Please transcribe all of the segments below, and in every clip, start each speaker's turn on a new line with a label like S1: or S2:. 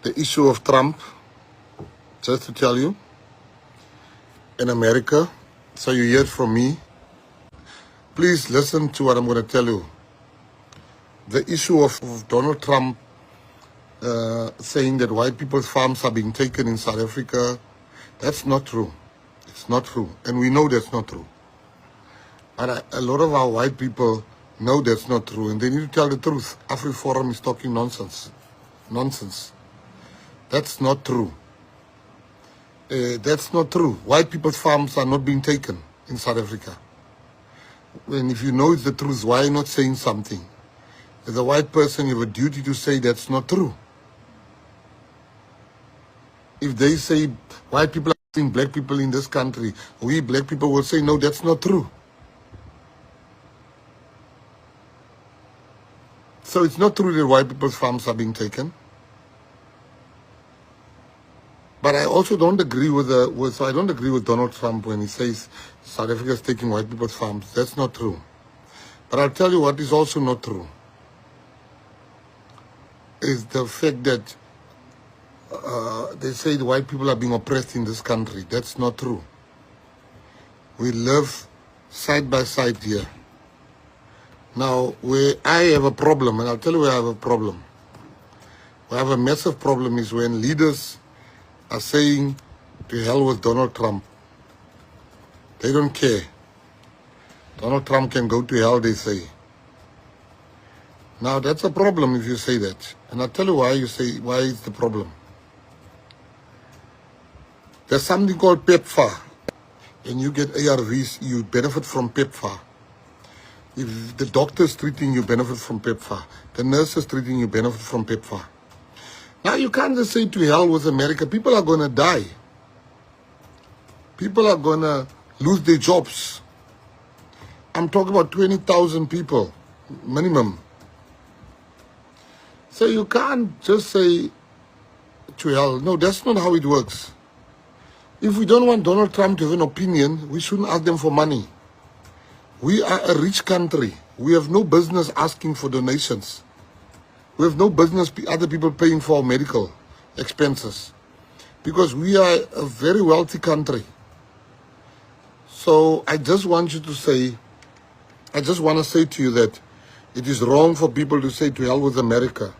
S1: the issue of Trump, just to tell you, in America, so you hear it from me. Please listen to what I'm going to tell you. The issue of Donald Trump saying that white people's farms are being taken in South Africa, that's not true. It's not true. And we know that's not true. But a lot of our white people know that's not true. And they need to tell the truth. AfriForum is talking nonsense. Nonsense. That's not true. That's not true. White people's farms are not being taken in South Africa. And if you know it's the truth, why are you not saying something? As a white person, you have a duty to say that's not true. If they say white people are killing black people in this country, we black people will say, no, that's not true. So it's not true that white people's farms are being taken. But I also don't agree with I don't agree with Donald Trump when he says South Africa is taking white people's farms. That's not true. But I'll tell you what is also not true is the fact that they say the white people are being oppressed in this country. That's not true. We live side by side here. Now, where I have a problem, and I'll tell you where I have a problem. Where I have a massive problem is when leaders are saying to hell with Donald Trump. They don't care. Donald Trump can go to hell, they say. Now, that's a problem if you say that. And I'll tell you why it's the problem. There's something called PEPFAR. And you get ARVs, you benefit from PEPFAR. If the doctor is treating you, benefit from PEPFAR. The nurse is treating you, benefit from PEPFAR. Now, you can't just say to hell with America. People are going to die. People are going to lose their jobs. I'm talking about 20,000 people, minimum. So you can't just say to hell. No, that's not how it works. If we don't want Donald Trump to have an opinion, we shouldn't ask them for money. We are a rich country. We have no business asking for donations. We have no business other people paying for our medical expenses. Because we are a very wealthy country. So I just want to say to you that it is wrong for people to say to hell with America.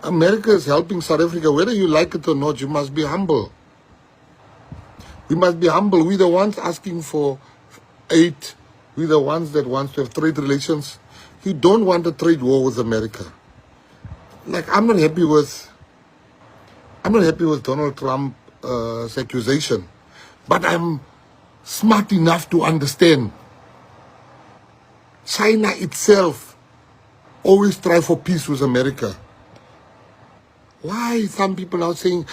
S1: America is helping South Africa. Whether you like it or not, you must be humble. We must be humble. We're the ones asking for aid. We're the ones that want to have trade relations. You don't want a trade war with America. Like, I'm not happy with Donald Trump's accusation. But I'm smart enough to understand. China itself always try for peace with America. Why some people are saying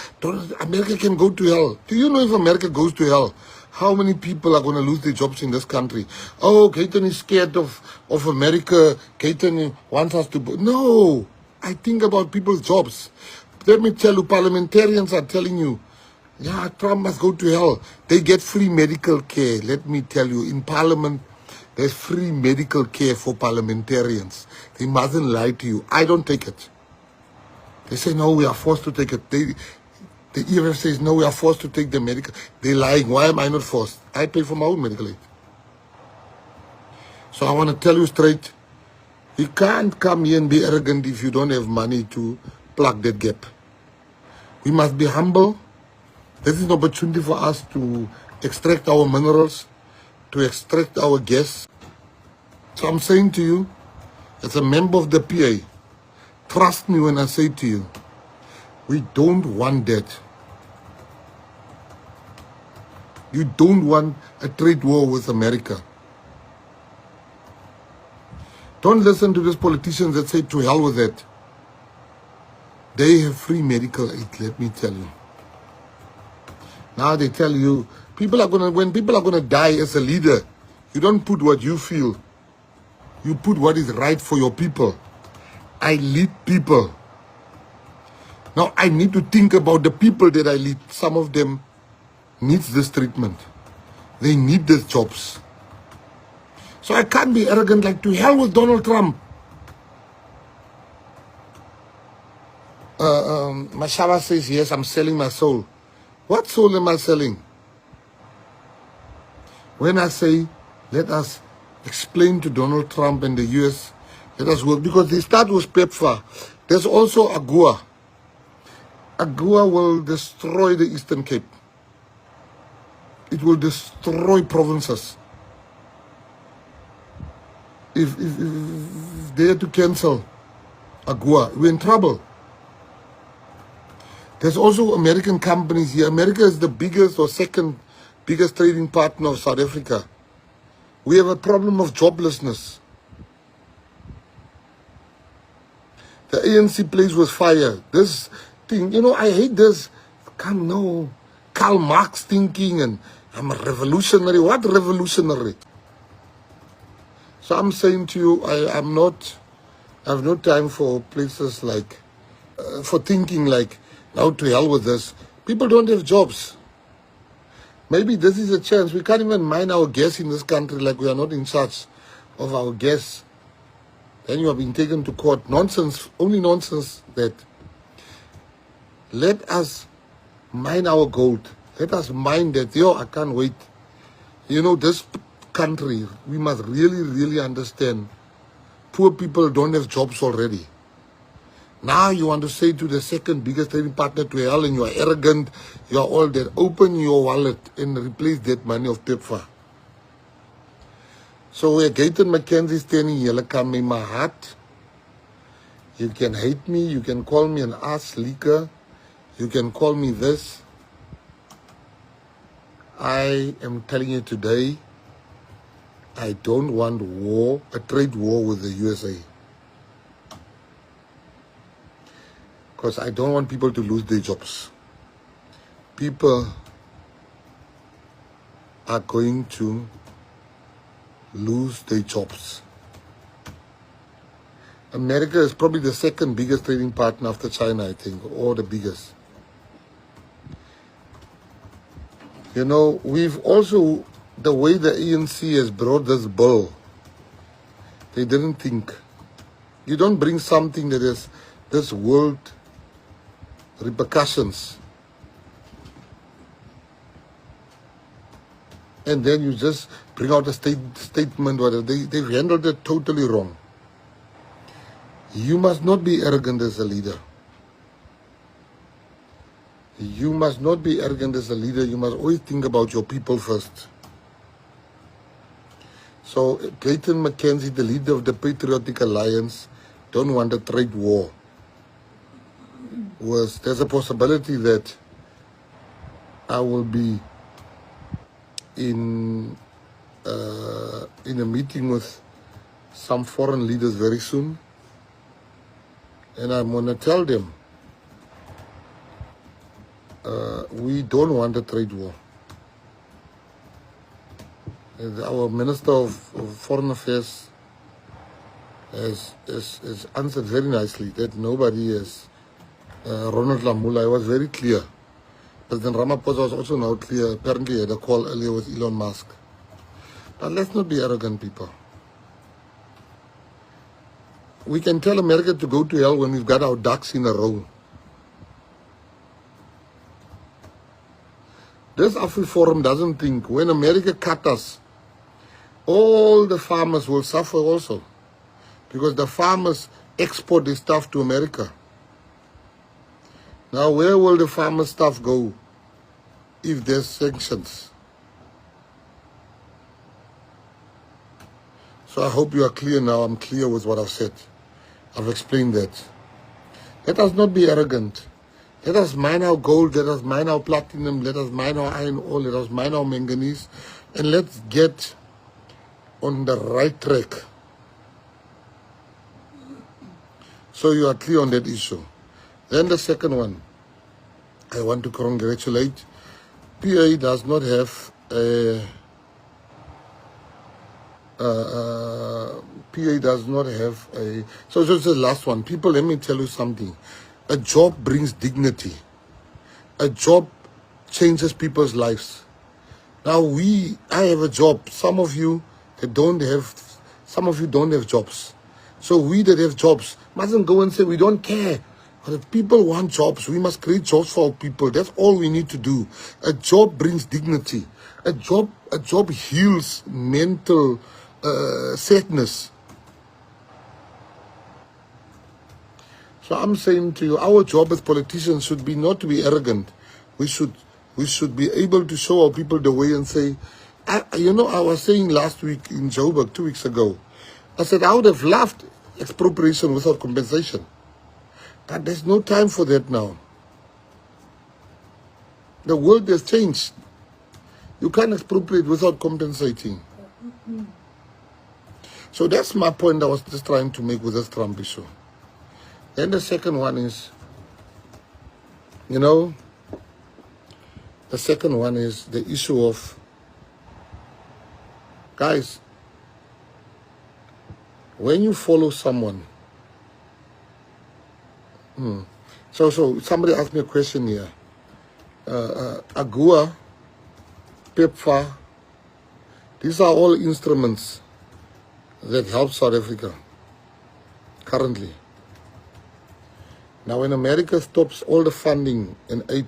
S1: America can go to hell? Do you know if America goes to hell, how many people are going to lose their jobs in this country? Oh, Keaton is scared of America. Keaton wants us to... No, I think about people's jobs. Let me tell you, parliamentarians are telling you, yeah, Trump must go to hell. They get free medical care. Let me tell you, in parliament, there's free medical care for parliamentarians. They mustn't lie to you. I don't take it. They say, no, we are forced to take it. The EFF says, no, we are forced to take the medical. They're lying. Why am I not forced? I pay for my own medical aid. So I want to tell you straight, you can't come here and be arrogant if you don't have money to plug that gap. We must be humble. This is an opportunity for us to extract our minerals, to extract our gas. So I'm saying to you, as a member of the PA, trust me when I say to you, we don't want that. You don't want a trade war with America. Don't listen to these politicians that say to hell with that. They have free medical aid, let me tell you. Now they tell you, when people are going to die as a leader, you don't put what you feel. You put what is right for your people. I lead people. Now I need to think about the people that I lead. Some of them needs this treatment. They need these jobs. So I can't be arrogant like to hell with Donald Trump. Mashaba says, yes, I'm selling my soul. What soul am I selling? When I say, let us explain to Donald Trump and the US, let us work, because they start with PEPFAR. There's also AGUA. AGUA will destroy the Eastern Cape. It will destroy provinces. If they had to cancel AGUA, we're in trouble. There's also American companies here. America is the biggest or second biggest trading partner of South Africa. We have a problem of joblessness. The ANC plays with fire. This thing, I hate this. Karl Marx thinking and I'm a revolutionary. What revolutionary? So I'm saying to you, I have no time for places like, for thinking like, now to hell with this. People don't have jobs. Maybe this is a chance. We can't even mine our gas in this country like we are not in charge of our gas. Then you have been taken to court. Nonsense, only nonsense that. Let us mine our gold. Let us mine that. I can't wait. This country, we must really, really understand. Poor people don't have jobs already. Now you want to say to the second biggest trading partner to hell and you are arrogant, you are all that. Open your wallet and replace that money of PEPFAR. So where Gayton McKenzie standing here, come in my heart. You can hate me, you can call me an ass leaker, you can call me this. I am telling you today, I don't want war, a trade war with the USA. Because I don't want people to lose their jobs. People are going to lose their jobs. America is probably the second biggest trading partner after China, I think, or the biggest. We've also, the way the ANC has brought this bill, they didn't think. You don't bring something that has this world repercussions and then you just bring out a statement, whatever. They've handled it totally wrong. You must not be arrogant as a leader. You must not be arrogant as a leader. You must always think about your people first. So, Gayton McKenzie, the leader of the Patriotic Alliance, don't want a trade war. There's a possibility that I will be in a meeting with some foreign leaders very soon, and I'm going to tell them we don't want a trade war. Our Minister of Foreign Affairs has answered very nicely that nobody has. Ronald Lamola, I was very clear. President Ramaphosa was also now clear. Apparently, he had a call earlier with Elon Musk. But let's not be arrogant, people. We can tell America to go to hell when we've got our ducks in a row. This AfriForum doesn't think when America cut us, all the farmers will suffer also. Because the farmers export their stuff to America. Now, where will the farmer stuff go if there's sanctions? So I hope you are clear now. I'm clear with what I've said. I've explained that. Let us not be arrogant. Let us mine our gold. Let us mine our platinum. Let us mine our iron ore. Let us mine our manganese. And let's get on the right track. So you are clear on that issue. Then the second one, I want to congratulate. PA does not have a so just the last one. People, let me tell you something. A job brings dignity. A job changes people's lives. Now I have a job. Some of you don't have jobs. So we that have jobs mustn't go and say we don't care. But if people want jobs, we must create jobs for our people. That's all we need to do. A job brings dignity. A job heals mental sadness. So I'm saying to you, our job as politicians should be not to be arrogant. We should be able to show our people the way and say, I was saying last week in Joburg, 2 weeks ago, I said I would have loved expropriation without compensation. But there's no time for that now. The world has changed. You can't expropriate without compensating. So that's my point I was just trying to make with this Trump issue. Then the second one is, the second one is the issue of, guys, when you follow someone, so somebody asked me a question here. AGOA, PEPFAR, these are all instruments that help South Africa currently. Now when America stops all the funding and aid,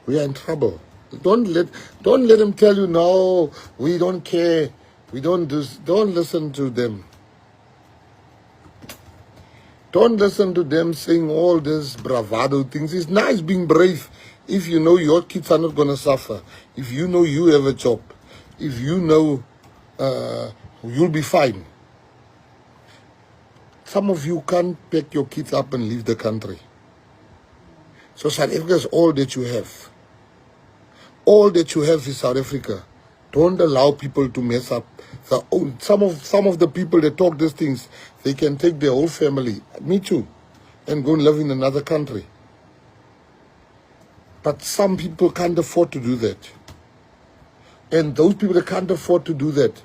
S1: we are in trouble. Don't let them tell you, no, we don't care, we don't do. Don't listen to them. Don't listen to them saying all this bravado things. It's nice being brave if you know your kids are not going to suffer. If you know you have a job. If you know you'll be fine. Some of you can't pack your kids up and leave the country. So South Africa is all that you have. All that you have is South Africa. Don't allow people to mess up. Some of the people that talk these things, they can take their whole family, me too, and go and live in another country. But some people can't afford to do that. And those people that can't afford to do that,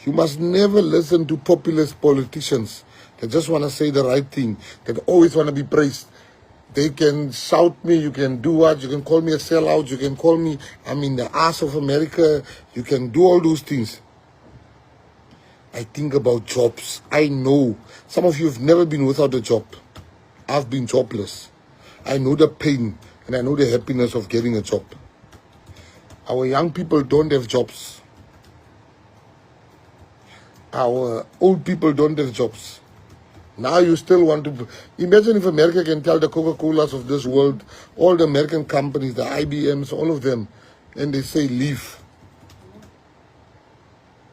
S1: you must never listen to populist politicians that just want to say the right thing, that always want to be praised. They can shout me, you can do what, you can call me a sellout, you can call me, I'm in the ass of America, you can do all those things. I think about jobs. I know some of you have never been without a job. I've been jobless. I know the pain and I know the happiness of getting a job. Our young people don't have jobs. Our old people don't have jobs. Now you still want to... Imagine if America can tell the Coca-Colas of this world, all the American companies, the IBMs, all of them, and they say leave.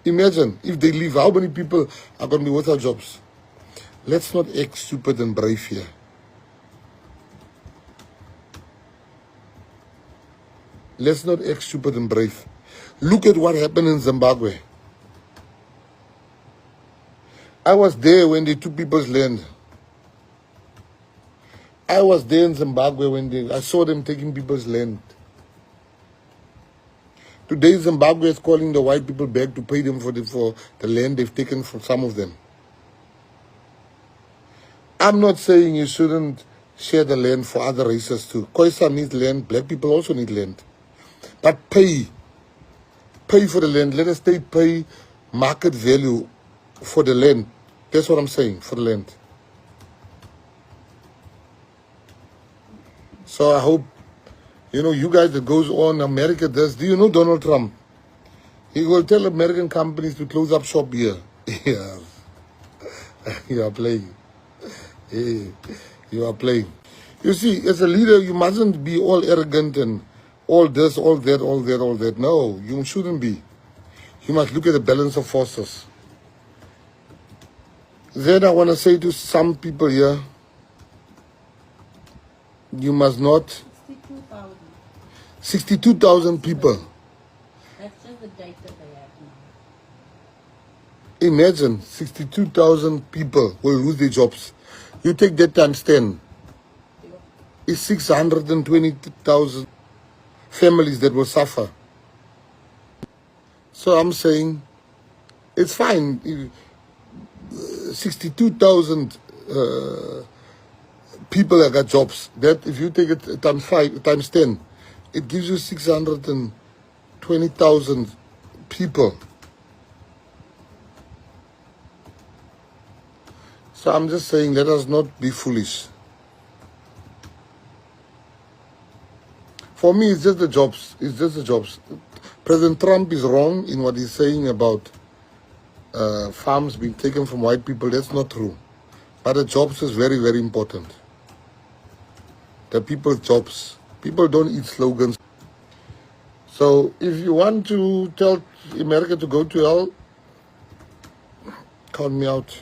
S1: Imagine if they leave, how many people are going to be without jobs? Let's not act stupid and brave here. Let's not act stupid and brave. Look at what happened in Zimbabwe. I was there when they took people's land. I was there in Zimbabwe when I saw them taking people's land. Today Zimbabwe is calling the white people back to pay them for the land they've taken from some of them. I'm not saying you shouldn't share the land for other races too. Khoisan needs land, black people also need land. But pay for the land. Let the state pay market value for the land. That's what I'm saying, for the land. So I hope, you guys that goes on, America does. Do you know Donald Trump? He will tell American companies to close up shop here. Yeah. You are playing. Yeah. You are playing. You see, as a leader, you mustn't be all arrogant and all this, all that, all that, all that. No, you shouldn't be. You must look at the balance of forces. Then I want to say to some people here, you must not...
S2: 62,000.
S1: 62,000 people.
S2: That's just the data they have now.
S1: Imagine 62,000 people will lose their jobs. You take that times 10. It's 620,000 families that will suffer. So I'm saying, it's fine. 62,000 people that got jobs. That if you take it times 5, times 10, it gives you 620,000 people. So I'm just saying, let us not be foolish. For me, it's just the jobs. It's just the jobs. President Trump is wrong in what he's saying about farms being taken from white people. That's not true. But the jobs is very, very important. The people's jobs. People don't eat slogans. So if you want to tell America to go to hell, count me out.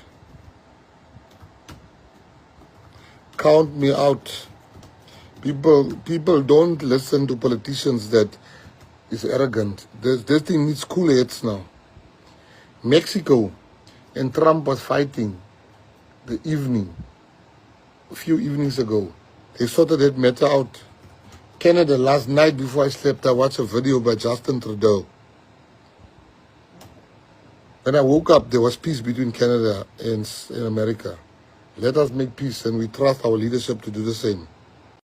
S1: Count me out. People don't listen to politicians that is arrogant. This thing needs cool heads now. Mexico and Trump was fighting a few evenings ago. They sorted that matter out. Canada, last night before I slept, I watched a video by Justin Trudeau. When I woke up, there was peace between Canada and America. Let us make peace, and we trust our leadership to do the same.